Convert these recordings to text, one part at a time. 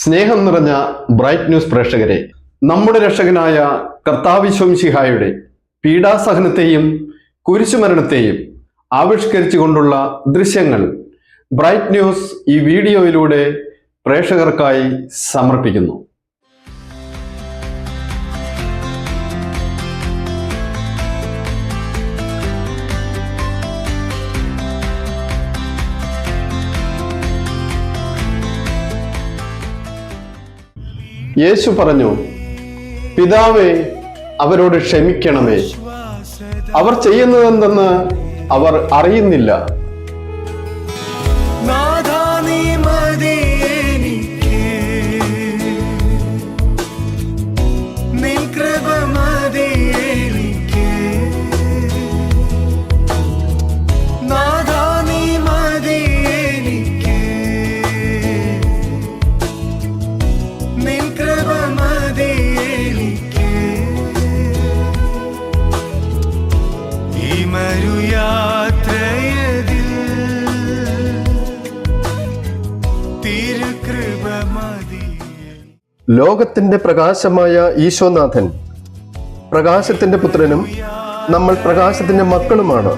സ്നേഹം നിറഞ്ഞ bright news പ്രേക്ഷകരെ, നമ്മുടെ രക്ഷകനായ കർത്താവ് മിശിഹായുടെ പീഡാസഹനത്തെയും കുരിശുമരണത്തെയും ആവിഷ്കരിച്ചുകൊണ്ടുള്ള ദൃശ്യങ്ങൾ ബ്രൈറ്റ് ന്യൂസ് ഈ വീഡിയോയിലൂടെ പ്രേക്ഷകർക്കായി സമർപ്പിക്കുന്നു. യേശു പറഞ്ഞു, പിതാവേ, അവരോട് ക്ഷമിക്കണമേ, അവർ ചെയ്യുന്നതെന്തെന്ന് അവർ അറിയുന്നില്ല. ലോകത്തിന്റെ പ്രകാശമായ ഈശോനാഥൻ പ്രകാശത്തിന്റെ പുത്രനും നമ്മൾ പ്രകാശത്തിന്റെ മക്കളുമാണ്.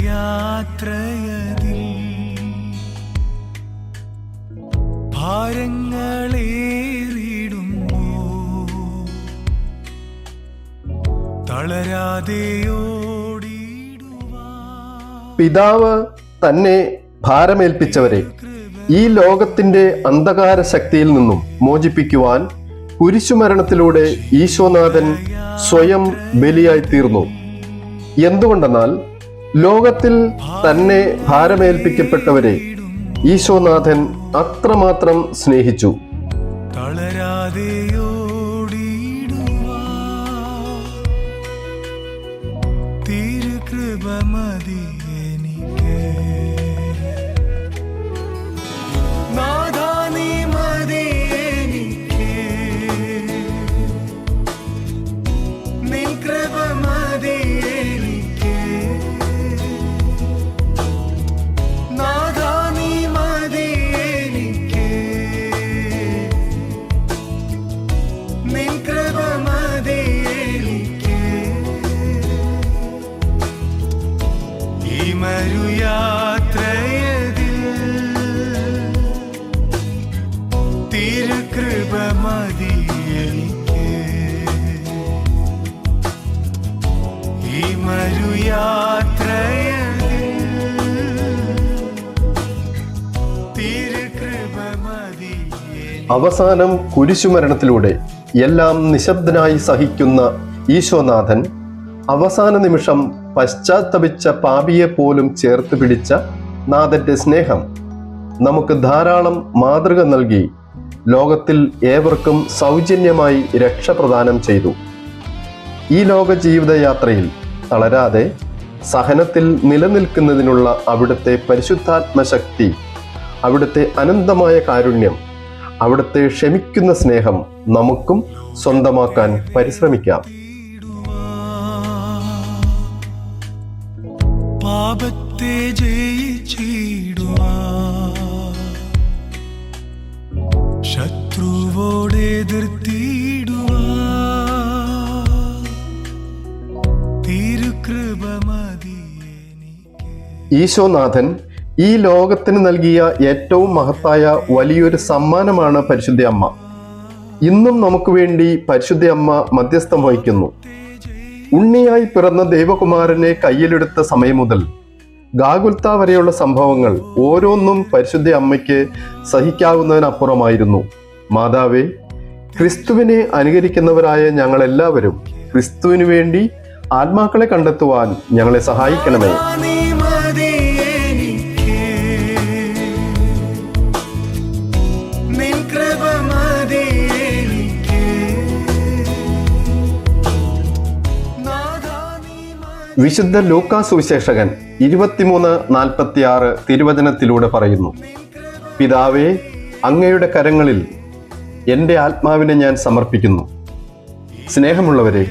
യാത്രയതിൽ ഭാരങ്ങളേറിടുമ്പോ തളരാതെ പിതാവ് തന്നെ ഭാരമേൽപ്പിച്ചവരെ ഈ ലോകത്തിന്റെ അന്ധകാര ശക്തിയിൽ നിന്നും മോചിപ്പിക്കുവാൻ കുരിശുമരണത്തിലൂടെ ഈശോനാഥൻ സ്വയം ബലിയായി തീർന്നു. എന്തുകൊണ്ടെന്നാൽ ലോകത്തിൽ തന്നെ ഭാരമേൽപ്പിക്കപ്പെട്ടവരെ ഈശോനാഥൻ അത്രമാത്രം സ്നേഹിച്ചു. അവസാനം കുരിശുമരണത്തിലൂടെ എല്ലാം നിശബ്ദനായി സഹിക്കുന്ന ഈശോനാഥൻ അവസാന നിമിഷം പശ്ചാത്തപിച്ച പാപിയെ പോലും ചേർത്ത് പിടിച്ച നാഥന്റെ സ്നേഹം നമുക്ക് ധാരാളം മാതൃക നൽകി ലോകത്തിൽ ഏവർക്കും സൗജന്യമായി രക്ഷ പ്രദാനം ചെയ്തു. ഈ ലോക ജീവിതയാത്രയിൽ തളരാതെ സഹനത്തിൽ നിലനിൽക്കുന്നതിനുള്ള അവിടുത്തെ പരിശുദ്ധാത്മശക്തി, അവിടുത്തെ അനന്തമായ കാരുണ്യം, അവിടുത്തെ ക്ഷമിക്കുന്ന സ്നേഹം നമുക്കും സ്വന്തമാക്കാൻ പരിശ്രമിക്കാം. പാപത്തെ ജയിച്ചിടുവാ, ശത്രുവോട് എതിർത്തിടുവാ, തിരുകൃപ മതി. ഈശോനാഥൻ ഈ ലോകത്തിന് നൽകിയ ഏറ്റവും മഹത്തായ വലിയൊരു സമ്മാനമാണ് പരിശുദ്ധ അമ്മ. ഇന്നും നമുക്ക് വേണ്ടി പരിശുദ്ധ അമ്മ മധ്യസ്ഥം വഹിക്കുന്നു. ഉണ്ണിയായി പിറന്ന ദൈവകുമാരനെ കയ്യിലെടുത്ത സമയം മുതൽ ഗാഗുൽത്ത വരെയുള്ള സംഭവങ്ങൾ ഓരോന്നും പരിശുദ്ധ അമ്മയ്ക്ക് സഹിക്കാവുന്നതിനപ്പുറമായിരുന്നു. മാതാവേ, ക്രിസ്തുവിനെ അനുകരിക്കുന്നവരായ ഞങ്ങളെല്ലാവരും ക്രിസ്തുവിന് വേണ്ടി ആത്മാക്കളെ കണ്ടെത്തുവാൻ ഞങ്ങളെ സഹായിക്കണമേ. വിശുദ്ധ ലൂക്കാ സുവിശേഷകൻ 23:46 തിരുവചനത്തിലൂടെ പറയുന്നു, പിതാവേ, അങ്ങയുടെ കരങ്ങളിൽ എൻ്റെ ആത്മാവിനെ ഞാൻ സമർപ്പിക്കുന്നു. സ്നേഹമുള്ളവരെ,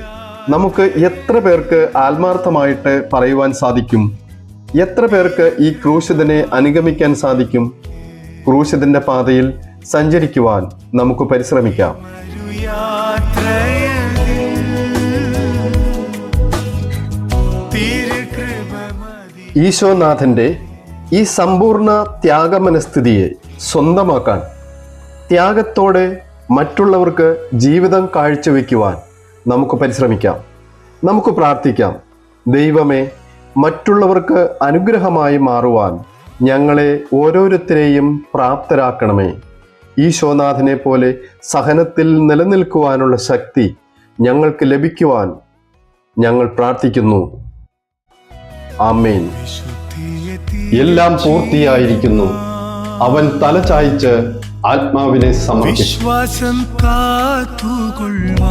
നമുക്ക് എത്ര പേർക്ക് ആത്മാർത്ഥമായിട്ട് പറയുവാൻ സാധിക്കും? എത്ര പേർക്ക് ഈ ക്രൂശിതനെ അനുഗമിക്കാൻ സാധിക്കും? ക്രൂശിതന്റെ പാതയിൽ സഞ്ചരിക്കുവാൻ നമുക്ക് പരിശ്രമിക്കാം. ഈശോനാഥന്റെ ഈ സമ്പൂർണ്ണ ത്യാഗമനസ്ഥിതിയെ സ്വന്തമാക്കാൻ, ത്യാഗത്തോടെ മറ്റുള്ളവർക്ക് ജീവിതം കാഴ്ചവെക്കുവാൻ നമുക്ക് പരിശ്രമിക്കാം. നമുക്ക് പ്രാർത്ഥിക്കാം. ദൈവമേ, മറ്റുള്ളവർക്ക് അനുഗ്രഹമായി മാറുവാൻ ഞങ്ങളെ ഓരോരുത്തരെയും പ്രാപ്തരാക്കണമേ. ഈശോനാഥനെ പോലെ സഹനത്തിൽ നിലനിൽക്കുവാനുള്ള ശക്തി ഞങ്ങൾക്ക് ലഭിക്കുവാൻ ഞങ്ങൾ പ്രാർത്ഥിക്കുന്നു. ആമേൻ. എല്ലാം പൂർത്തിയായിരിക്കുന്നു. അവൻ തല ചായ്ച്ച് ആത്മാവിനെ സമർപ്പിച്ചു. വിശ്വാസം കാത്തുകൊള്ളുവാൻ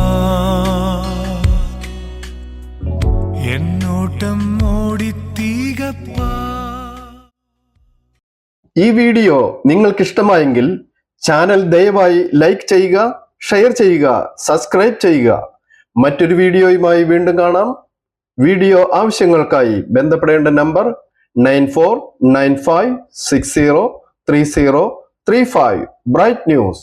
എന്നോട്ടം ഓടിത്തീകപ്പാ. ഈ വീഡിയോ നിങ്ങൾക്ക് ഇഷ്ടമായെങ്കിൽ ചാനൽ ദയവായി ലൈക്ക് ചെയ്യുക, ഷെയർ ചെയ്യുക, സബ്സ്ക്രൈബ് ചെയ്യുക. മറ്റൊരു വീഡിയോയുമായി വീണ്ടും കാണാം. വീഡിയോ ആവശ്യങ്ങൾക്കായി ബന്ധപ്പെടേണ്ട നമ്പർ 9495603035. Bright news.